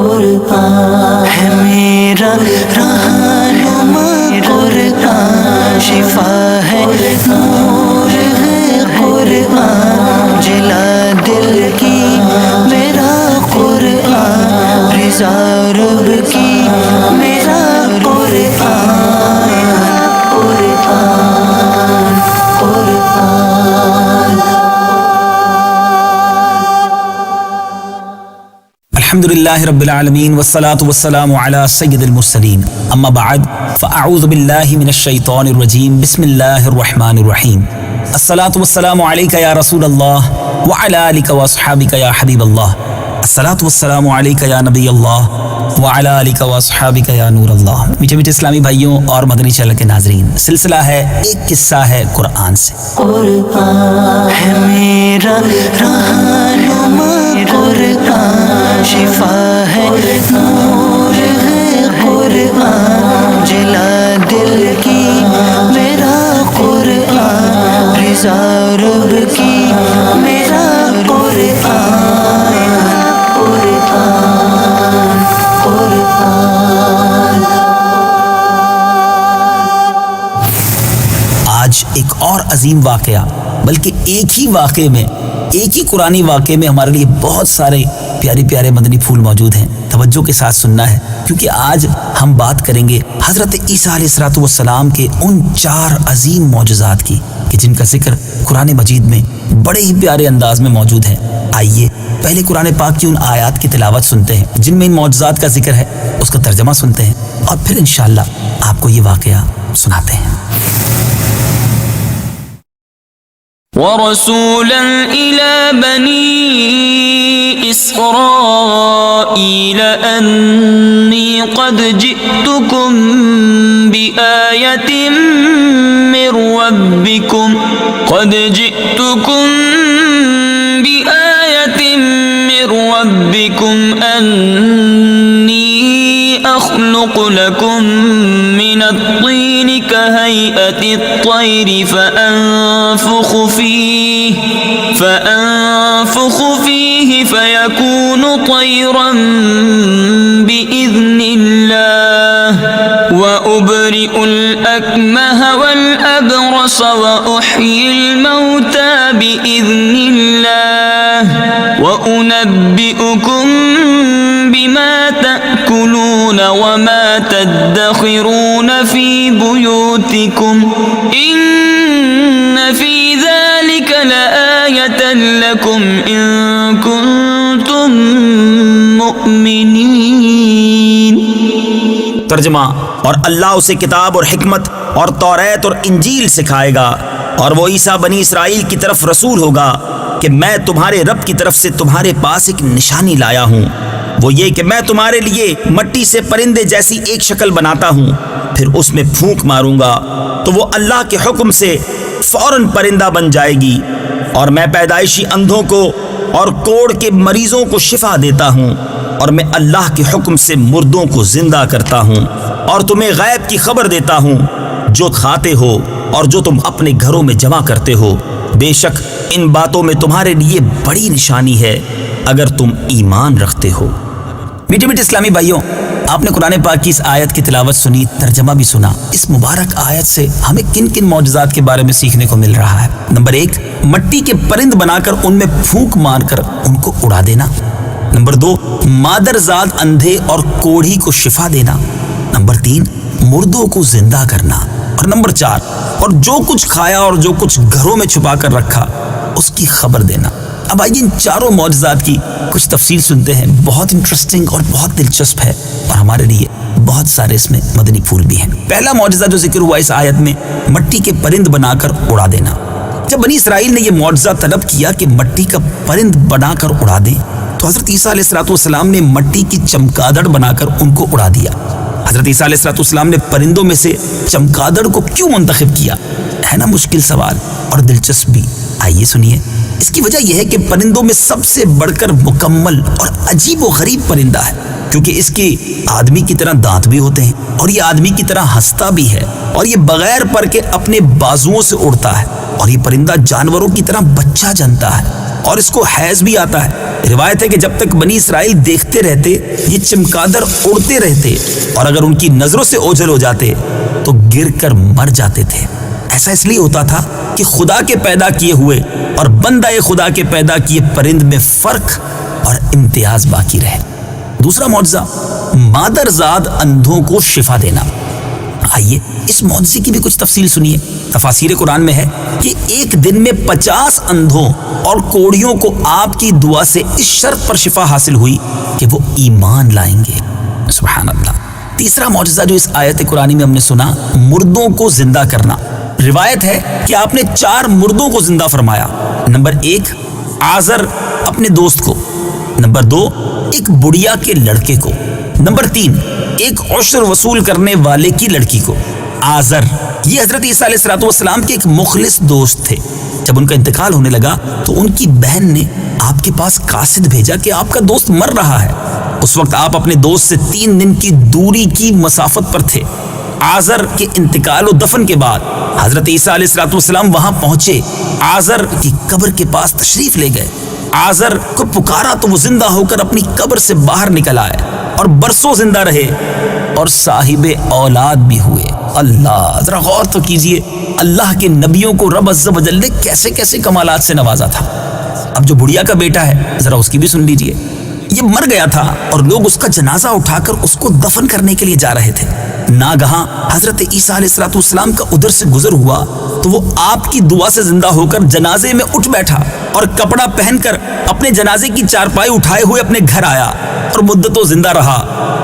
قرآن ہے میرا رہنما قرآن، شفا ہے نور ہے قرآن، جلا دل کی میرا قرآن، رضا رب کی میرا قرآن، قرآن قرآن۔ الحمدللہ رب العالمین والصلاة والسلام علی سید المرسلین، اما بعد فاعوذ باللہ من الشیطان الرجیم، بسم اللہ الرحمن الرحیم۔ الصلاة والسلام علیک یا رسول اللہ وعلی آلک واصحابک یا حبیب اللہ، الصلاة والسلام علیک یا نبی اللہ وعلی آلک واصحابک یا نور اللہ۔ میٹھے میٹھے اسلامی بھائیوں اور مدنی چینل کے ناظرین، سلسلہ ہے ایک قصہ ہے قرآن سے۔ قرآن ہے میرا رہنما قرآن، شفا ہے نور ہے قرآن، جلا دل کی میرا قرآن، رضا رب کی میرا قرآن، قرآن قرآن۔ آج ایک اور عظیم واقعہ، بلکہ ایک ہی واقعے میں، ایک ہی قرآنی واقعے میں ہمارے لیے بہت سارے پیارے پیارے مدنی پھول موجود ہیں۔ توجہ کے ساتھ سننا ہے، کیونکہ آج ہم بات کریں گے حضرت عیسیٰ علیہ السلام کے ان 4 عظیم معجزات کی کہ جن کا ذکر قرآن مجید میں بڑے ہی پیارے انداز میں موجود ہے۔ آئیے پہلے قرآن پاک کی ان آیات کی تلاوت سنتے ہیں جن میں ان معجزات کا ذکر ہے، اس کا ترجمہ سنتے ہیں، اور پھر انشاءاللہ آپ کو یہ واقعہ سناتے ہیں۔ وَرَسُولًا إِلَى بَنِي إِسْرَائِيلَ أَنِّي قَدْ جِئْتُكُمْ بِآيَةٍ مِّن رَّبِّكُمْ أَنِّي أَخْلُقُ لَكُم مِّنَ الطِّينِ كَهَيْئَةِ الطَّيْرِ فأنفخ فيه فيكون طيرا بإذن الله وأبرئ الأكمه والأبرص وأحيي الموتى بإذن الله وأنبئكم بما تأكلون وما تدخرون في بيوتكم إن في ذلك لآية لكم إن كنتم مؤمنين۔ ترجمہ: اور اللہ اسے کتاب اور حکمت اور توریت اور انجیل سکھائے گا، اور وہ عیسیٰ بنی اسرائیل کی طرف رسول ہوگا کہ میں تمہارے رب کی طرف سے تمہارے پاس ایک نشانی لایا ہوں، وہ یہ کہ میں تمہارے لیے مٹی سے پرندے جیسی ایک شکل بناتا ہوں، پھر اس میں پھونک ماروں گا تو وہ اللہ کے حکم سے فوراً پرندہ بن جائے گی، اور میں پیدائشی اندھوں کو اور کوڑ کے مریضوں کو شفا دیتا ہوں، اور میں اللہ کے حکم سے مردوں کو زندہ کرتا ہوں، اور تمہیں غیب کی خبر دیتا ہوں جو کھاتے ہو اور جو تم اپنے گھروں میں جمع کرتے ہو، بے شک ان باتوں میں تمہارے لیے بڑی نشانی ہے اگر تم ایمان رکھتے ہو۔ میٹھے میٹھے اسلامی بھائیوں، آپ نے قرآن پاک کی اس آیت کی تلاوت سنی، ترجمہ بھی سنا۔ اس مبارک آیت سے ہمیں کن کن معجزات کے بارے میں سیکھنے کو مل رہا ہے؟ نمبر 1، مٹی کے پرند بنا کر ان میں پھونک مار کر ان کو اڑا دینا۔ نمبر 2، مادرزاد اندھے اور کوڑھی کو شفا دینا۔ نمبر 3، مردوں کو زندہ کرنا۔ اور نمبر 4، اور جو کچھ کھایا اور جو کچھ گھروں میں چھپا کر رکھا اس کی خبر دینا۔ اب آئیے ان چاروں معجزات کی کچھ تفصیل سنتے ہیں، بہت انٹرسٹنگ اور بہت دلچسپ ہے، اور ہمارے لیے بہت سارے اس میں مدنی پھول بھی ہیں۔ پہلا معجزہ جو ذکر ہوا اس آیت میں، مٹی کے پرند بنا کر اڑا دینا۔ جب بنی اسرائیل نے یہ معجزہ طلب کیا کہ مٹی کا پرند بنا کر اڑا دیں، تو حضرت عیسیٰ علیہ السلام نے مٹی کی چمگادڑ بنا کر ان کو اڑا دیا۔ حضرت عیسیٰ علیہ السلام نے پرندوں میں سے چمگادڑ کو کیوں منتخب کیا؟ ہے نا مشکل سوال اور دلچسپ بھی۔ آئیے سنیے۔ اس کی وجہ یہ ہے کہ پرندوں میں سب سے بڑھ کر مکمل اور عجیب و غریب پرندہ ہے، کیونکہ اس کے آدمی کی طرح دانت بھی ہوتے ہیں، اور یہ آدمی کی طرح ہنستا بھی ہے، اور یہ بغیر پر کے اپنے بازوؤں سے اڑتا ہے، اور یہ پرندہ جانوروں کی طرح بچہ جنتا ہے، اور اس کو حیض بھی آتا ہے۔ روایت ہے کہ جب تک بنی اسرائیل دیکھتے رہتے یہ چمگادڑ اڑتے رہتے، اور اگر ان کی نظروں سے اوجھل ہو جاتے تو گر کر مر جاتے تھے۔ ایسا اس لیے ہوتا تھا کہ خدا کے پیدا کیے ہوئے اور بندہ خدا کے پیدا کیے پرند میں فرق اور امتیاز باقی رہے۔ دوسرا معجزہ، مادرزاد اندھوں کو شفا دینا۔ آئیے اس معجزے کی بھی کچھ تفصیل سنیے۔ تفاسیر قرآن میں ہے کہ ایک دن میں 50 اندھوں اور کوڑیوں کو آپ کی دعا سے اس شرط پر شفا حاصل ہوئی کہ وہ ایمان لائیں گے۔ سبحان اللہ۔ تیسرا معجزہ جو اس آیت قرآنی میں ہم نے سنا، مردوں کو زندہ کرنا۔ روایت ہے کہ آپ نے 4 مردوں کو زندہ فرمایا۔ نمبر 1 آزر اپنے دوست کو، نمبر 2 ایک بڑھیا کے لڑکے کو، نمبر 3 ایک عشر وصول کرنے والے کی لڑکی کو۔ آزر یہ حضرت عیسیٰ علیہ السلام کے ایک مخلص دوست تھے۔ جب ان کا انتقال ہونے لگا تو ان کی بہن نے آپ کے پاس قاصد بھیجا کہ آپ کا دوست مر رہا ہے۔ اس وقت آپ اپنے دوست سے 3 دن کی دوری کی مسافت پر تھے۔ آزر کے انتقال و دفن کے بعد حضرت عیسیٰ علیہ السلام وہاں پہنچے، آزر کی قبر کے پاس تشریف لے گئے۔ آزر کو پکارا تو وہ زندہ ہو کر اپنی قبر سے باہر نکل آئے اور برسوں زندہ رہے اور صاحب اولاد بھی ہوئے۔ اللہ، ذرا غور تو کیجئے، اللہ کے نبیوں کو رب عز و جل نے کیسے کیسے کمالات سے نوازا تھا۔ اب جو بڑھیا کا بیٹا ہے ذرا اس کی بھی سن لیجئے۔ یہ مر گیا تھا اور لوگ اس کا جنازہ اٹھا کر اس کو دفن کرنے کے لیے جا رہے تھے۔ ناگہاں حضرت عیسیٰ علیہ السلام کا ادھر سے گزر ہوا تو وہ آپ کی دعا سے زندہ ہو کر جنازے میں اٹھ بیٹھا اور کپڑا پہن کر اپنے جنازے کی چارپائی اٹھائے ہوئے اپنے گھر آیا اور مدتوں زندہ رہا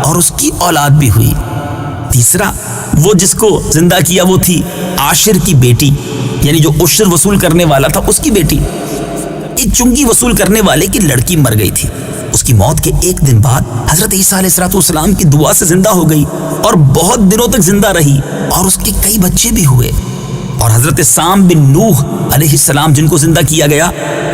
اور اس کی اولاد بھی ہوئی۔ تیسرا، وہ جس کو زندہ کیا وہ تھی عاشر کی بیٹی، یعنی جو عشر وصول کرنے والا تھا اس کی بیٹی۔ ایک چنگی وصول کرنے والے کی لڑکی مر گئی تھی، اس کی موت کے ایک دن بعد حضرت عیسیٰ علیہ السلام کی دعا سے زندہ ہو گئی اور بہت دنوں تک زندہ رہی اور اس کے کئی بچے بھی ہوئے۔ اور حضرت سام بن نوح علیہ السلام جن کو زندہ کیا گیا،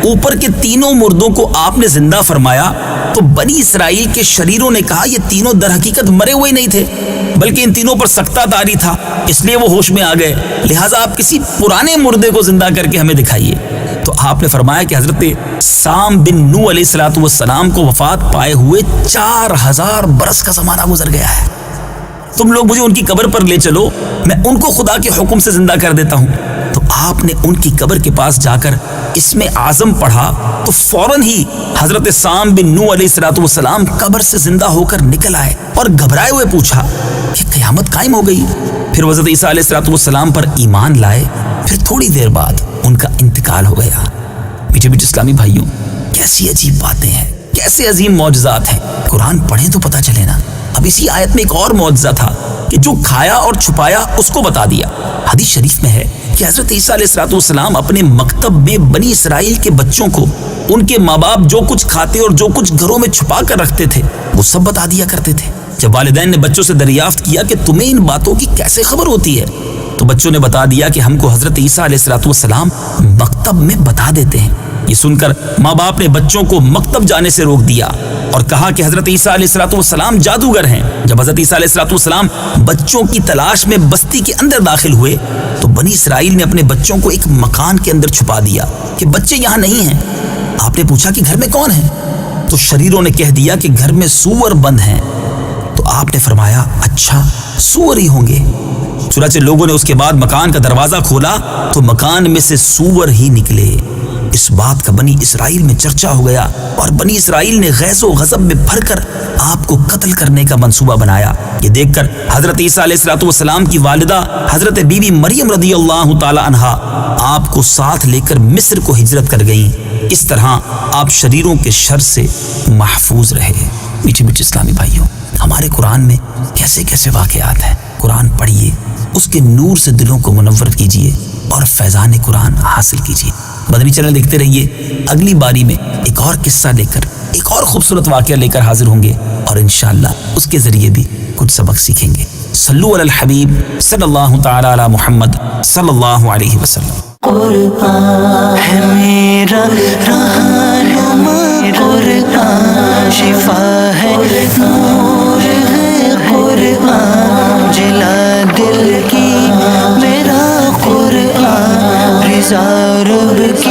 اوپر کے تینوں مردوں کو آپ نے زندہ فرمایا تو بنی اسرائیل کے شریروں نے کہا یہ تینوں در حقیقت مرے ہوئے نہیں تھے بلکہ ان تینوں پر سکتہ طاری تھا، اس لیے وہ ہوش میں آ گئے، لہٰذا آپ کسی پرانے مردے کو زندہ کر کے ہمیں دکھائیے۔ تو آپ نے فرمایا کہ حضرت سام بن نوح علیہ السلام کو وفات پائے ہوئے 4000 برس کا زمانہ گزر گیا ہے۔ تم لوگ مجھے ان کی قبر پر لے چلو، میں ان کو خدا کے حکم سے زندہ کر دیتا ہوں۔ تو آپ نے ان کی قبر کے پاس جا کر اسم اعظم پڑھا تو فوراً ہی حضرت سام بن نوح علیہ السلام قبر سے زندہ ہو کر نکل آئے اور گھبرائے ہوئے پوچھا کہ قیامت قائم ہو گئی۔ پھر حضرت عیسیٰ علیہ السلام پر ایمان لائے۔ پھر تھوڑی دیر بعد ان کا انتقال ہو گیا۔ میٹھے میٹھے اسلامی بھائیوں، کیسی عجیب باتیں ہیں، کیسے عظیم معجزات ہیں، قرآن پڑھیں تو پتہ چلے نا۔ اب اسی آیت میں ایک اور معجزہ تھا کہ جو کھایا اور چھپایا اس کو بتا دیا۔ حدیث شریف میں ہے کہ حضرت عیسیٰ علیہ السلام اپنے مکتب میں بنی اسرائیل کے بچوں کو ان کے ماں باپ جو کچھ کھاتے اور جو کچھ گھروں میں چھپا کر رکھتے تھے وہ سب بتا دیا کرتے تھے۔ جب والدین نے بچوں سے دریافت کیا کہ تمہیں ان باتوں کی کیسے خبر ہوتی ہے تو بچوں نے بتا دیا کہ ہم کو حضرت عیسیٰ علیہ السلام مکتب میں بتا دیتے ہیں۔ یہ سن کر ماں باپ نے بچوں کو مکتب جانے سے روک دیا اور کہا کہ حضرت عیسیٰ علیہ السلام جادوگر ہیں۔ جب حضرت عیسیٰ علیہ السلام بچوں کی تلاش میں بستی کے اندر داخل ہوئے تو بنی اسرائیل نے اپنے بچوں کو ایک مکان کے اندر چھپا دیا کہ بچے یہاں نہیں ہیں۔ آپ نے پوچھا کہ گھر میں کون ہے تو شریروں نے کہہ دیا کہ گھر میں سور بند ہیں۔ تو آپ نے فرمایا اچھا سور ہی ہوں گے۔ چنانچہ لوگوں نے اس کے بعد مکان کا دروازہ کھولا تو مکان میں سے سور ہی نکلے۔ اس بات کا بنی اسرائیل میں چرچا ہو گیا اور بنی اسرائیل نے غیظ و غضب میں بھر کر آپ کو قتل کرنے کا منصوبہ بنایا۔ یہ دیکھ کر حضرت عیسیٰ علیہ السلام کی والدہ حضرت بی بی مریم رضی اللہ تعالی عنہا آپ کو ساتھ لے کر مصر کو ہجرت کر گئیں۔ اس طرح آپ شریروں کے شر سے محفوظ رہے۔ میٹھے میٹھے اسلامی بھائیوں، ہمارے قرآن میں کیسے کیسے واقعات ہیں۔ قرآن پڑھیے، اس کے نور سے دلوں کو منور کیجیے اور فیضان قرآن حاصل کیجیے۔ مدنی چینل دیکھتے رہیے، اگلی باری میں ایک اور قصہ لے کر، ایک اور خوبصورت واقعہ لے کر حاضر ہوں گے اور انشاءاللہ اس کے ذریعے بھی کچھ سبق سیکھیں گے۔ صلو علی الحبیب صلی اللہ تعالی علی محمد صلی اللہ علیہ وسلم۔ قرآن ہے میرا رہنما، قرآن شفا ہے، نور ہے قرآن، جلا دل کی میرا قرآن، رضا رب کی